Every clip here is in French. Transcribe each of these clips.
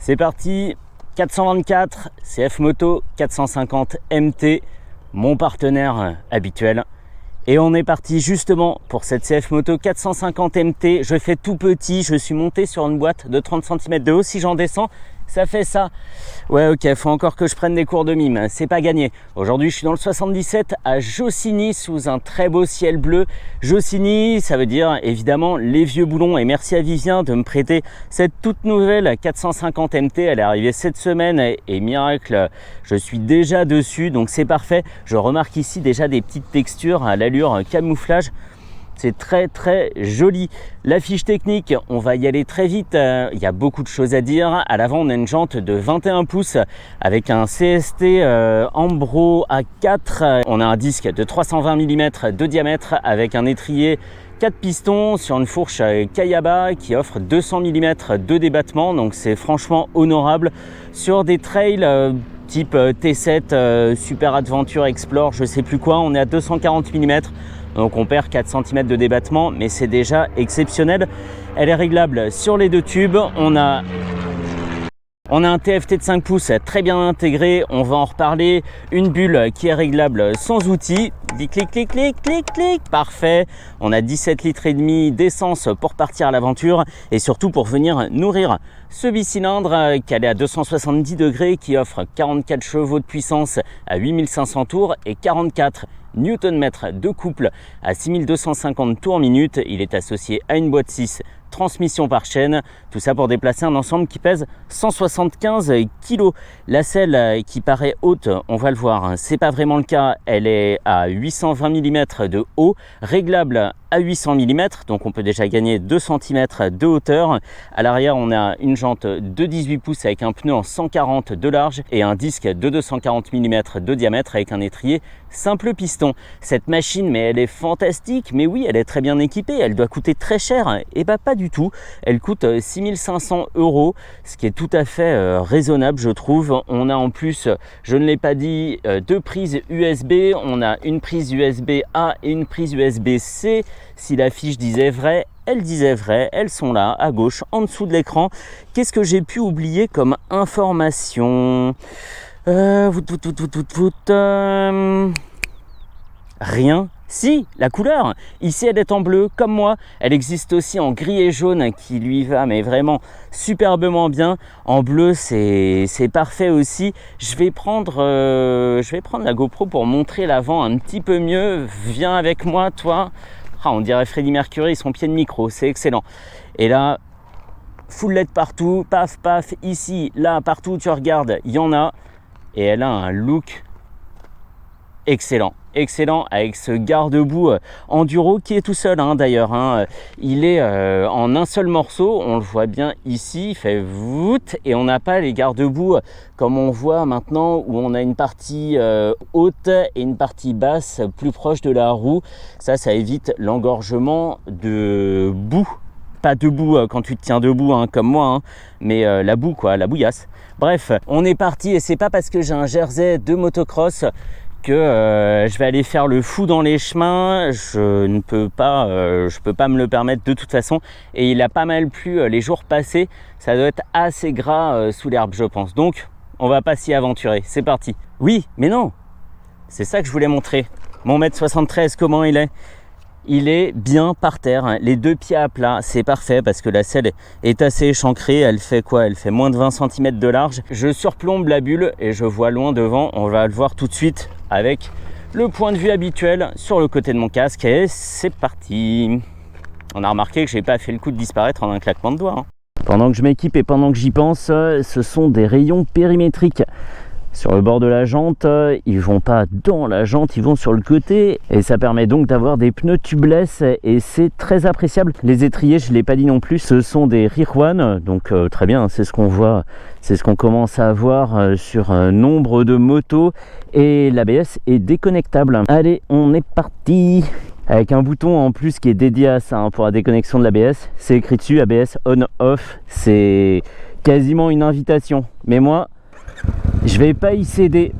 C'est parti, 424 CF Moto 450 MT, mon partenaire habituel. Et on est parti justement pour cette CF Moto 450 MT. Je fais tout petit, je suis monté sur une boîte de 30 cm de haut. Si j'en descends, ça fait ça. Ouais, ok, faut encore que je prenne des cours de mime, c'est pas gagné. Aujourd'hui, je suis dans le 77 à Jossigny sous un très beau ciel bleu. Jossigny, ça veut dire évidemment les vieux boulons. Et merci à Vivien de me prêter cette toute nouvelle 450 MT. Elle est arrivée cette semaine et miracle, je suis déjà dessus, donc c'est parfait. Je remarque ici déjà des petites textures à l'allure camouflage. C'est très très joli. La fiche technique, on va y aller très vite. Il y a beaucoup de choses à dire. À l'avant, on a une jante de 21 pouces avec un CST Ambro A4. On a un disque de 320 mm de diamètre avec un étrier 4 pistons sur une fourche Kayaba qui offre 200 mm de débattement. Donc c'est franchement honorable sur des trails type T7, Super Adventure Explore, je sais plus quoi. On est à 240 mm. Donc on perd 4 cm de débattement, mais c'est déjà exceptionnel. Elle est réglable sur les deux tubes. On a un TFT de 5 pouces très bien intégré, on va en reparler. Une bulle qui est réglable sans outil. Clic, clic, clic, clic, clic, clic. Parfait. On a 17 litres et demi d'essence pour partir à l'aventure et surtout pour venir nourrir ce bicylindre calé à 270 degrés qui offre 44 chevaux de puissance à 8500 tours et 44 Nm de couple à 6250 tours minute. Il est associé à une boîte 6 transmission par chaîne, tout ça pour déplacer un ensemble qui pèse 175 kg. La selle qui paraît haute, on va le voir, c'est pas vraiment le cas, elle est à 820 mm de haut, réglable à 800 mm, donc on peut déjà gagner 2 cm de hauteur. À l'arrière, on a une jante de 18 pouces avec un pneu en 140 de large et un disque de 240 mm de diamètre avec un étrier simple piston. Cette machine, mais elle est fantastique, mais oui, elle est très bien équipée, elle doit coûter très cher, et bah pas du tout. Elle coûte 6500 €, ce qui est tout à fait raisonnable, je trouve. On a en plus, je ne l'ai pas dit, deux prises USB. On a une prise USB A et une prise USB C. Si la fiche disait vrai, elle disait vrai. Elles sont là, à gauche, en dessous de l'écran. Qu'est-ce que j'ai pu oublier comme information? Rien. Si, la couleur, ici elle est en bleu comme moi, elle existe aussi en gris et jaune qui lui va mais vraiment superbement bien. En bleu c'est parfait aussi. Je vais prendre la GoPro pour montrer l'avant un petit peu mieux. Viens avec moi toi. Ah, on dirait Freddie Mercury, son pied de micro, c'est excellent. Et là, full LED partout, paf paf, ici, là, partout où tu regardes, il y en a. Et elle a un look excellent. Excellent avec ce garde-boue enduro qui est tout seul d'ailleurs. Il est en un seul morceau, on le voit bien ici, il fait voûte et on n'a pas les garde-boue comme on voit maintenant où on a une partie haute et une partie basse plus proche de la roue. Ça évite l'engorgement de boue. Pas debout quand tu te tiens debout comme moi, mais la boue quoi, la bouillasse. Bref, on est parti et c'est pas parce que j'ai un jersey de motocross que je vais aller faire le fou dans les chemins. Je peux pas me le permettre de toute façon. Et il a pas mal plu les jours passés. Ça doit être assez gras sous l'herbe, je pense. Donc, on va pas s'y aventurer. C'est parti. Oui, mais non. C'est ça que je voulais montrer. Mon 1m73, comment il est? Il est bien par terre, les deux pieds à plat, c'est parfait parce que la selle est assez échancrée. Elle fait quoi? Elle fait moins de 20 cm de large. Je surplombe la bulle et je vois loin devant. On va le voir tout de suite avec le point de vue habituel sur le côté de mon casque. Et c'est parti. On a remarqué que j'ai pas fait le coup de disparaître en un claquement de doigts. Pendant que je m'équipe et pendant que j'y pense, ce sont des rayons périmétriques. Sur le bord de la jante, ils vont pas dans la jante, ils vont sur le côté et ça permet donc d'avoir des pneus tubeless et c'est très appréciable. Les étriers, je ne l'ai pas dit non plus, ce sont des Rear One, donc très bien, c'est ce qu'on voit, c'est ce qu'on commence à voir sur nombre de motos et l'ABS est déconnectable. Allez, on est parti! Avec un bouton en plus qui est dédié à ça pour la déconnexion de l'ABS, c'est écrit dessus ABS on-off, c'est quasiment une invitation, mais moi je vais pas y céder.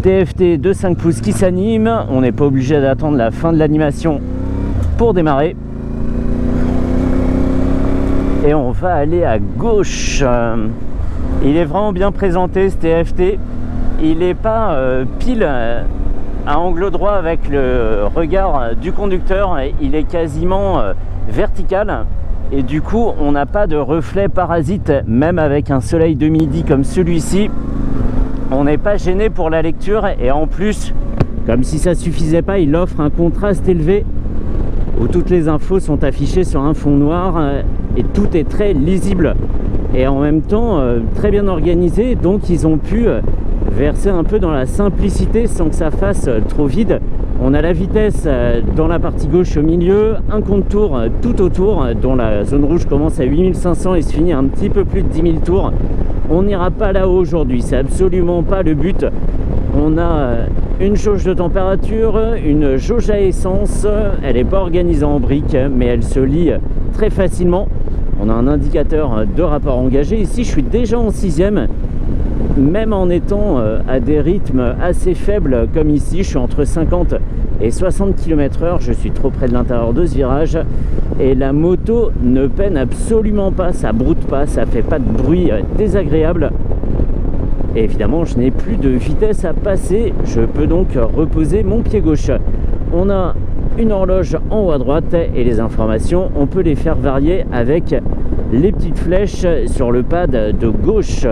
TFT de 5 pouces qui s'anime, on n'est pas obligé d'attendre la fin de l'animation pour démarrer. Et on va aller à gauche. Il est vraiment bien présenté ce TFT. Il n'est pas pile à angle droit avec le regard du conducteur. Il est quasiment vertical. Et du coup, on n'a pas de reflet parasite, même avec un soleil de midi comme celui-ci. On n'est pas gêné pour la lecture. Et en plus, comme si ça suffisait pas, il offre un contraste élevé où toutes les infos sont affichées sur un fond noir et tout est très lisible. Et en même temps très bien organisé, donc ils ont pu verser un peu dans la simplicité sans que ça fasse trop vide. On a la vitesse dans la partie gauche au milieu, un compte-tours tout autour, dont la zone rouge commence à 8500 et se finit un petit peu plus de 10 000 tours. On n'ira pas là-haut aujourd'hui, c'est absolument pas le but. On a une jauge de température, une jauge à essence, elle n'est pas organisée en briques, mais elle se lie très facilement. On a un indicateur de rapport engagé. Ici, je suis déjà en 6e, même en étant à des rythmes assez faibles comme ici. Je suis entre 50 et 60 km/h. Je suis trop près de l'intérieur de ce virage. Et la moto ne peine absolument pas. Ça broute pas, ça fait pas de bruit désagréable. Et évidemment, je n'ai plus de vitesse à passer. Je peux donc reposer mon pied gauche. On a une horloge en haut à droite et les informations, on peut les faire varier avec les petites flèches sur le pad de gauche.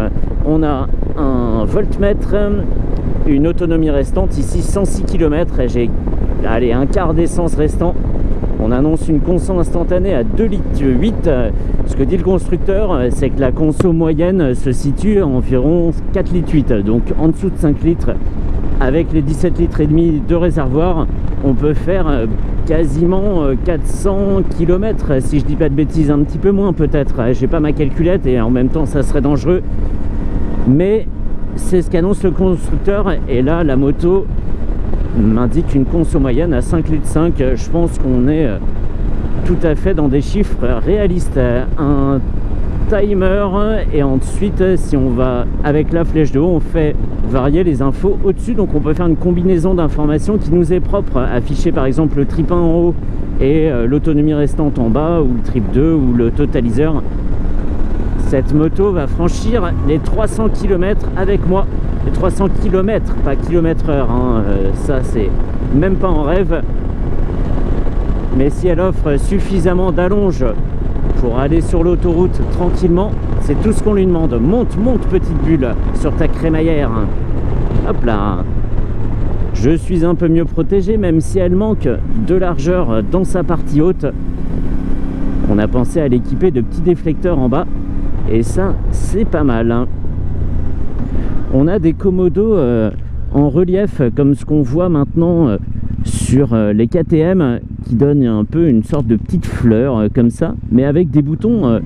On a un voltmètre, une autonomie restante, ici 106 km et j'ai un quart d'essence restant. On annonce une conso instantanée à 2,8 litres. Ce que dit le constructeur, c'est que la conso moyenne se situe à environ 4,8 litres, donc en dessous de 5 litres. Avec les 17 litres et demi de réservoir, on peut faire quasiment 400 km, si je dis pas de bêtises, un petit peu moins peut-être. J'ai pas ma calculette et en même temps ça serait dangereux. Mais c'est ce qu'annonce le constructeur et là la moto m'indique une conso moyenne à 5,5 litres. Je pense qu'on est tout à fait dans des chiffres réalistes. Un timer et ensuite si on va avec la flèche de haut, on fait varier les infos au-dessus, donc on peut faire une combinaison d'informations qui nous est propre, afficher par exemple le trip 1 en haut et l'autonomie restante en bas, ou le trip 2 ou le totaliseur. Cette moto va franchir les 300 km avec moi, les 300 km, pas km/h, hein. Ça c'est même pas en rêve, mais si elle offre suffisamment d'allonge pour aller sur l'autoroute tranquillement, c'est tout ce qu'on lui demande. Monte, monte petite bulle sur ta crémaillère. Hop là. Je suis un peu mieux protégé, même si elle manque de largeur dans sa partie haute. On a pensé à l'équiper de petits déflecteurs en bas, et ça, c'est pas mal, hein. On a des commodos en relief, comme ce qu'on voit maintenant sur les KTM, qui donnent un peu une sorte de petite fleur comme ça, mais avec des boutons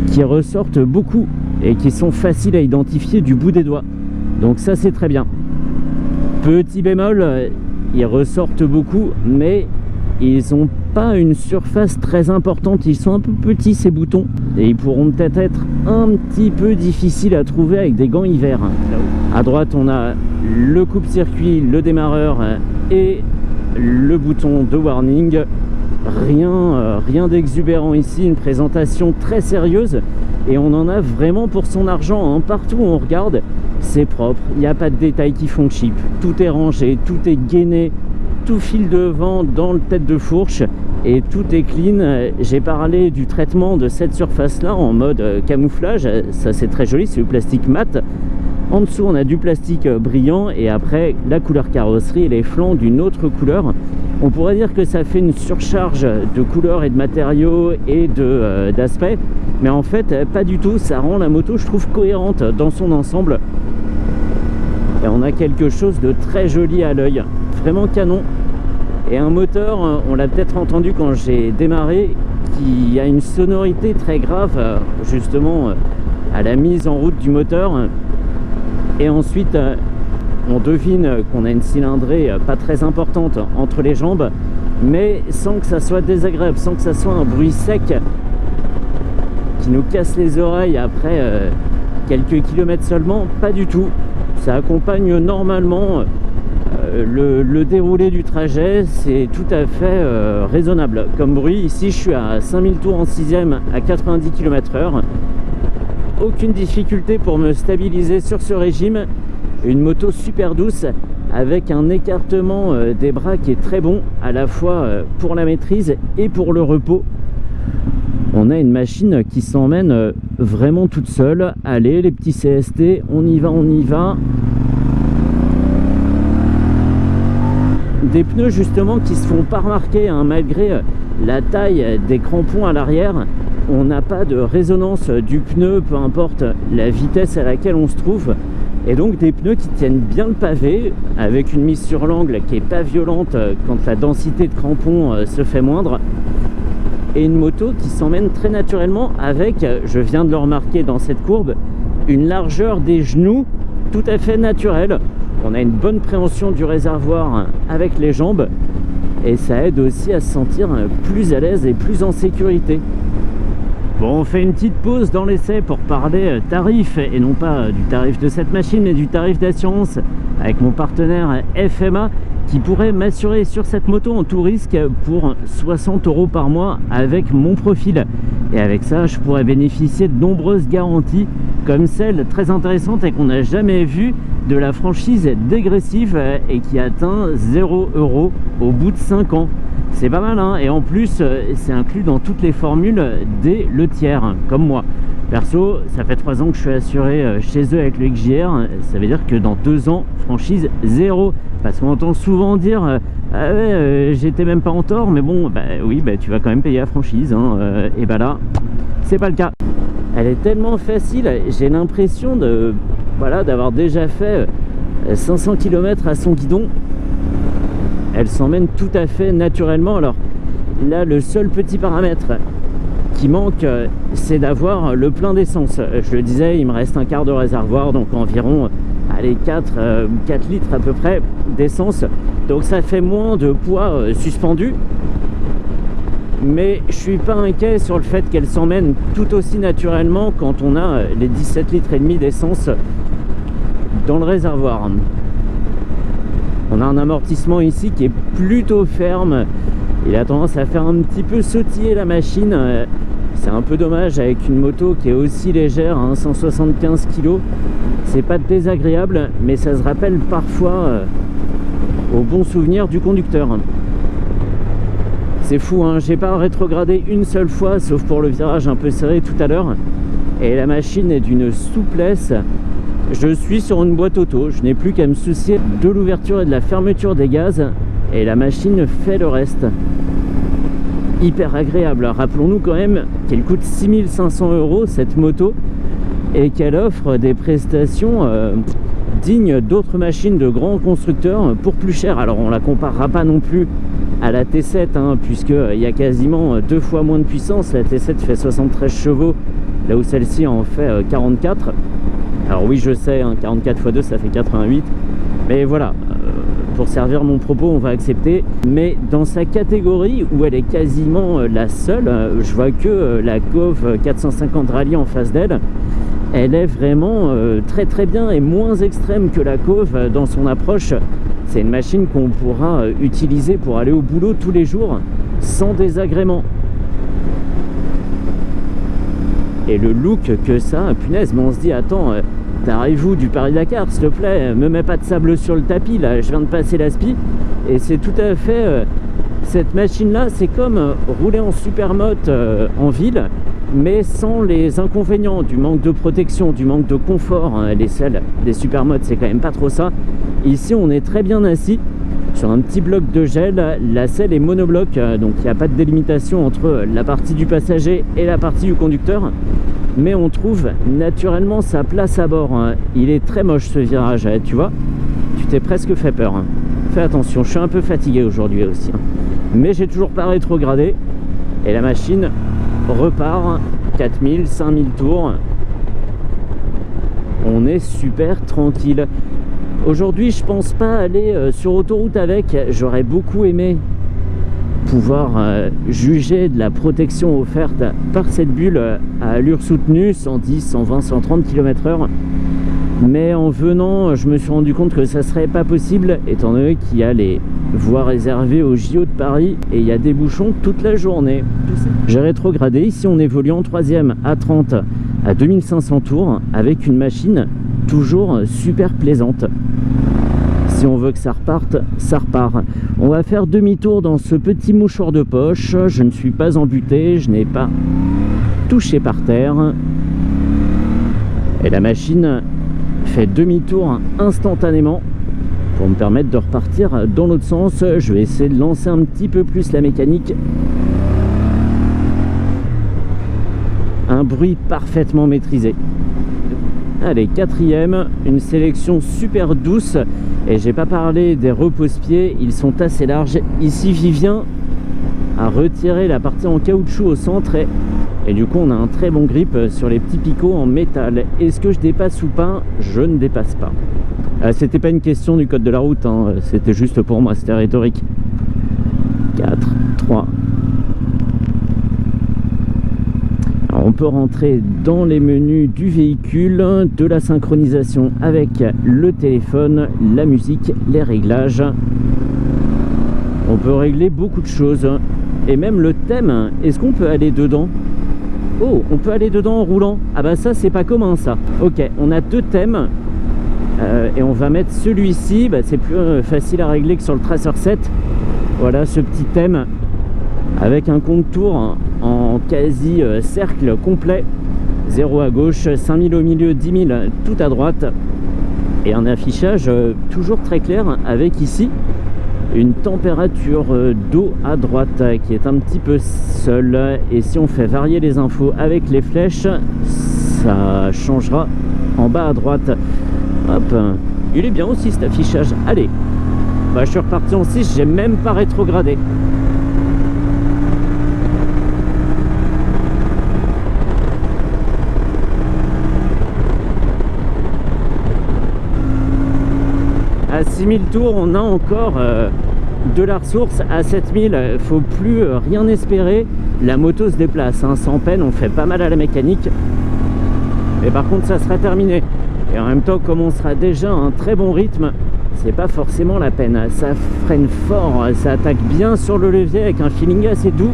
qui ressortent beaucoup et qui sont faciles à identifier du bout des doigts. Donc ça, c'est très bien. Petit bémol, ils ressortent beaucoup, mais ils n'ont pas une surface très importante. Ils sont un peu petits, ces boutons, et ils pourront peut-être être un petit peu difficiles à trouver avec des gants hiver. À droite, on a le coupe-circuit, le démarreur et le bouton de warning. Rien d'exubérant ici, une présentation très sérieuse et on en a vraiment pour son argent, hein. Partout où on regarde, c'est propre, il n'y a pas de détails qui font cheap, tout est rangé, tout est gainé, tout file devant dans le tête de fourche et tout est clean. J'ai parlé du traitement de cette surface là en mode camouflage, ça c'est très joli, c'est du plastique mat. En dessous, on a du plastique brillant et après la couleur carrosserie et les flancs d'une autre couleur. On pourrait dire que ça fait une surcharge de couleurs et de matériaux et d'aspect, mais en fait pas du tout. Ça rend la moto, je trouve, cohérente dans son ensemble. Et on a quelque chose de très joli à l'œil, vraiment canon. Et un moteur, on l'a peut-être entendu quand j'ai démarré, qui a une sonorité très grave justement à la mise en route du moteur. Et ensuite, on devine qu'on a une cylindrée pas très importante entre les jambes, mais sans que ça soit désagréable, sans que ça soit un bruit sec qui nous casse les oreilles après quelques kilomètres seulement. Pas du tout. Ça accompagne normalement le déroulé du trajet. C'est tout à fait raisonnable comme bruit. Ici, je suis à 5000 tours en 6e à 90 km/h. aucune difficulté pour me stabiliser sur ce régime. Une moto super douce avec un écartement des bras qui est très bon, à la fois pour la maîtrise et pour le repos. On a une machine qui s'emmène vraiment toute seule. Allez les petits CST, on y va, on y va. Des pneus justement qui se font pas remarquer, hein, malgré la taille des crampons à l'arrière. On n'a pas de résonance du pneu, peu importe la vitesse à laquelle on se trouve. Et donc des pneus qui tiennent bien le pavé, avec une mise sur l'angle qui est pas violente quand la densité de crampons se fait moindre. Et une moto qui s'emmène très naturellement avec, je viens de le remarquer dans cette courbe, une largeur des genoux tout à fait naturelle. On a une bonne préhension du réservoir avec les jambes et ça aide aussi à se sentir plus à l'aise et plus en sécurité. Bon, on fait une petite pause dans l'essai pour parler tarif, et non pas du tarif de cette machine, mais du tarif d'assurance avec mon partenaire FMA qui pourrait m'assurer sur cette moto en tout risque pour 60 € par mois avec mon profil. Et avec ça, je pourrais bénéficier de nombreuses garanties comme celle très intéressante et qu'on n'a jamais vue de la franchise dégressive et qui atteint 0 € au bout de 5 ans. C'est pas mal, hein. Et en plus, c'est inclus dans toutes les formules dès le tiers, comme moi. Perso, ça fait 3 ans que je suis assuré chez eux avec le XJR. Ça veut dire que dans 2 ans, franchise 0. Parce qu'on entend souvent dire ah ouais, j'étais même pas en tort, mais bon, bah oui, bah tu vas quand même payer la franchise, hein. Et bah là, c'est pas le cas. Elle est tellement facile, j'ai l'impression de, voilà, d'avoir déjà fait 500 km à son guidon. Elle s'emmène tout à fait naturellement. Alors là, le seul petit paramètre qui manque, c'est d'avoir le plein d'essence. Je le disais, il me reste un quart de réservoir, donc environ allez, 4 litres à peu près d'essence. Donc ça fait moins de poids suspendu. Mais je suis pas inquiet sur le fait qu'elle s'emmène tout aussi naturellement quand on a les 17 litres et demi d'essence dans le réservoir. On a un amortissement ici qui est plutôt ferme. Il a tendance à faire un petit peu sautiller la machine. C'est un peu dommage avec une moto qui est aussi légère, hein, 175 kg. C'est pas désagréable, mais ça se rappelle parfois au bon souvenir du conducteur. C'est fou, hein, j'ai pas rétrogradé une seule fois, sauf pour le virage un peu serré tout à l'heure. Et la machine est d'une souplesse. Je suis sur une boîte auto, je n'ai plus qu'à me soucier de l'ouverture et de la fermeture des gaz. Et la machine fait le reste. Hyper agréable. Rappelons-nous quand même qu'elle coûte 6 500 € cette moto. Et qu'elle offre des prestations dignes d'autres machines de grands constructeurs pour plus cher. Alors on la comparera pas non plus à la T7, hein, puisqu'il y a quasiment 2 fois moins de puissance. La T7 fait 73 chevaux, là où celle-ci en fait 44. Alors oui, je sais, hein, 44 x 2 ça fait 88. Mais voilà, pour servir mon propos, on va accepter. Mais dans sa catégorie, où elle est quasiment la seule, je vois que la Cove 450 Rally en face d'elle. Elle est vraiment très très bien et moins extrême que la Cove dans son approche. C'est une machine qu'on pourra utiliser pour aller au boulot tous les jours sans désagrément. Et le look que ça, punaise, mais on se dit, attends, t'arrives-vous du Paris-Dakar, s'il te plaît, me mets pas de sable sur le tapis, là, je viens de passer l'aspi. Et c'est tout à fait, cette machine-là, c'est comme rouler en supermoto en ville, mais sans les inconvénients du manque de protection, du manque de confort, hein. Les selles des supermotos, c'est quand même pas trop ça. Ici, on est très bien assis sur un petit bloc de gel. La selle est monobloc, donc il n'y a pas de délimitation entre la partie du passager et la partie du conducteur. Mais on trouve naturellement sa place à bord, hein. Il est très moche ce virage, hein, tu vois. Tu t'es presque fait peur, hein. Fais attention, je suis un peu fatigué aujourd'hui aussi, hein. Mais j'ai toujours pas rétrogradé. Et la machine repart 4000, 5000 tours. On est super tranquille. Aujourd'hui, je pense pas aller sur autoroute avec. J'aurais beaucoup aimé pouvoir juger de la protection offerte par cette bulle à allure soutenue, 110, 120, 130 km/h. Mais en venant, je me suis rendu compte que ça serait pas possible, étant donné qu'il y a les voies réservées au JO de Paris et il y a des bouchons toute la journée. J'ai rétrogradé. Ici, on évolue en 3e à 30 à 2500 tours avec une machine toujours super plaisante. Si on veut que ça reparte, ça repart. On va faire demi-tour dans ce petit mouchoir de poche. Je ne suis pas embuté, je n'ai pas touché par terre. Et la machine fait demi-tour instantanément pour me permettre de repartir dans l'autre sens. Je vais essayer de lancer un petit peu plus la mécanique. Un bruit parfaitement maîtrisé. Allez, quatrième, une sélection super douce. Et j'ai pas parlé des repose-pieds, ils sont assez larges. Ici, Vivien a retiré la partie en caoutchouc au centre et du coup, on a un très bon grip sur les petits picots en métal. Est-ce que je dépasse ou pas? Je ne dépasse pas. C'était pas une question du code de la route, hein. C'était juste pour moi, c'était rhétorique. 4, 3. Alors, on peut rentrer dans les menus du véhicule, de la synchronisation avec le téléphone, la musique, les réglages. On peut régler beaucoup de choses. Et même le thème, est-ce qu'on peut aller dedans? Oh, on peut aller dedans en roulant. Ah bah ça, c'est pas commun ça. Ok, on a deux thèmes. Et on va mettre celui-ci, bah, c'est plus facile à régler que sur le Tracer 7. Voilà ce petit thème avec un contour en quasi cercle complet. 0 à gauche, 5000 au milieu, 10 000 tout à droite. Et un affichage toujours très clair avec ici une température d'eau à droite qui est un petit peu seule. Et si on fait varier les infos avec les flèches, ça changera en bas à droite. Hop, il est bien aussi cet affichage. Allez, bah, je suis reparti en 6, j'ai même pas rétrogradé. À 6000 tours, on a encore de la ressource. À 7000, il ne faut plus rien espérer. La moto se déplace, hein, sans peine, on fait pas mal à la mécanique. Mais par contre, ça sera terminé. Et en même temps, comme on sera déjà à un très bon rythme, c'est pas forcément la peine. Ça freine fort, ça attaque bien sur le levier avec un feeling assez doux.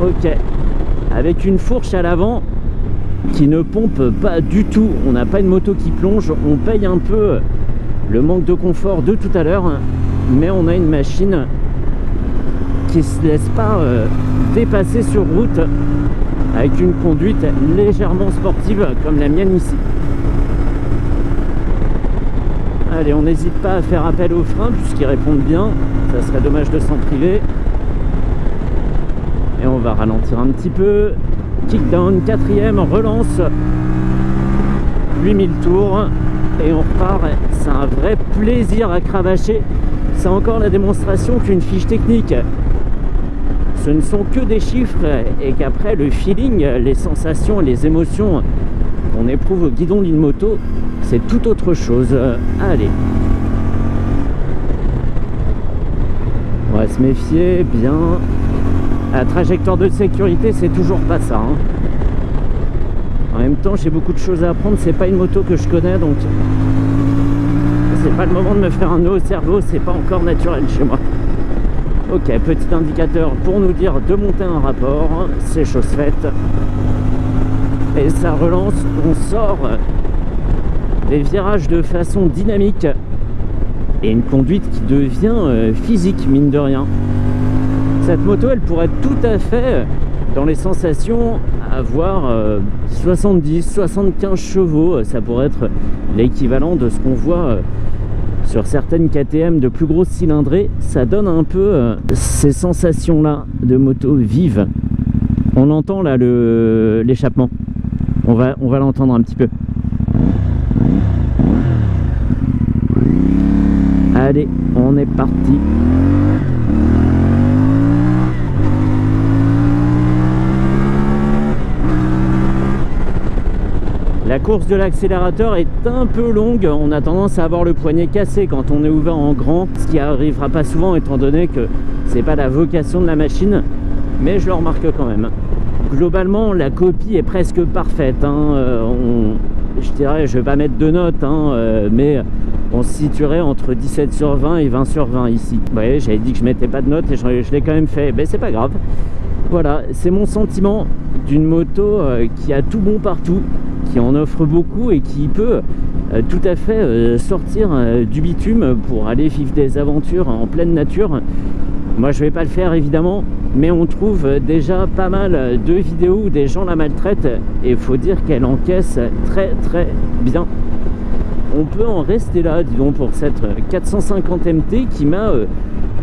Ok, avec une fourche à l'avant qui ne pompe pas du tout. On n'a pas une moto qui plonge, on paye un peu le manque de confort de tout à l'heure, mais on a une machine qui ne se laisse pas dépasser sur route, avec une conduite légèrement sportive comme la mienne ici. Allez, on n'hésite pas à faire appel aux freins puisqu'ils répondent bien, ça serait dommage de s'en priver. Et on va ralentir un petit peu. Kickdown, quatrième, relance. 8000 tours et on repart. C'est un vrai plaisir à cravacher. C'est encore la démonstration qu'une fiche technique, ce ne sont que des chiffres et qu'après le feeling, les sensations, les émotions qu'on éprouve au guidon d'une moto, c'est tout autre chose. Allez, on va se méfier bien. La trajectoire de sécurité, c'est toujours pas ça, hein. En même temps, j'ai beaucoup de choses à apprendre. C'est pas une moto que je connais, donc c'est pas le moment de me faire un nœud au cerveau. C'est pas encore naturel chez moi. Ok, petit indicateur pour nous dire de monter un rapport, c'est chose faite. Et ça relance, on sort des virages de façon dynamique et une conduite qui devient physique, mine de rien. Cette moto, elle pourrait tout à fait, dans les sensations, avoir 70-75 chevaux. Ça pourrait être l'équivalent de ce qu'on voit sur certaines KTM de plus grosses cylindrées. Ça donne un peu ces sensations-là de moto vive. On entend là l'échappement. On va l'entendre un petit peu. Allez, on est parti. La course de l'accélérateur est un peu longue, on a tendance à avoir le poignet cassé quand on est ouvert en grand, ce qui arrivera pas souvent étant donné que c'est pas la vocation de la machine, mais je le remarque quand même. Globalement, la copie est presque parfaite, hein. Je dirais, je vais pas mettre de notes, hein, mais on se situerait entre 17 sur 20 et 20 sur 20 ici. Vous voyez, j'avais dit que je mettais pas de notes et je l'ai quand même fait, mais c'est pas grave. Voilà, c'est mon sentiment d'une moto qui a tout bon partout, qui en offre beaucoup et qui peut tout à fait sortir du bitume pour aller vivre des aventures en pleine nature. Moi je vais pas le faire évidemment, mais on trouve déjà pas mal de vidéos où des gens la maltraitent et il faut dire qu'elle encaisse très très bien. On peut en rester là, dis donc, pour cette 450 MT qui m'a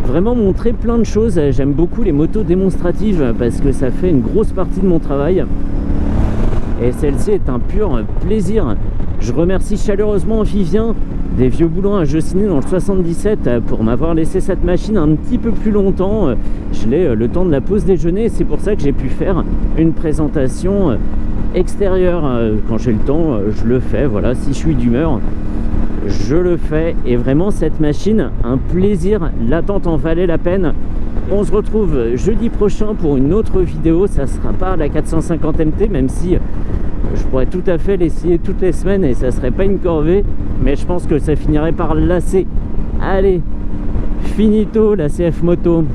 vraiment montré plein de choses. J'aime beaucoup les motos démonstratives parce que ça fait une grosse partie de mon travail. Et celle-ci est un pur plaisir. Je remercie chaleureusement Vivien des Vieux Boulons à Jossigny dans le 77 pour m'avoir laissé cette machine un petit peu plus longtemps. Je l'ai le temps de la pause déjeuner et c'est pour ça que j'ai pu faire une présentation extérieure. Quand j'ai le temps, je le fais. Voilà, si je suis d'humeur, je le fais. Et vraiment, cette machine, un plaisir. L'attente en valait la peine. On se retrouve jeudi prochain pour une autre vidéo. Ça sera pas la 450 MT, même si je pourrais tout à fait l'essayer toutes les semaines et ça serait pas une corvée, mais je pense que ça finirait par lasser. Allez, finito la CF Moto.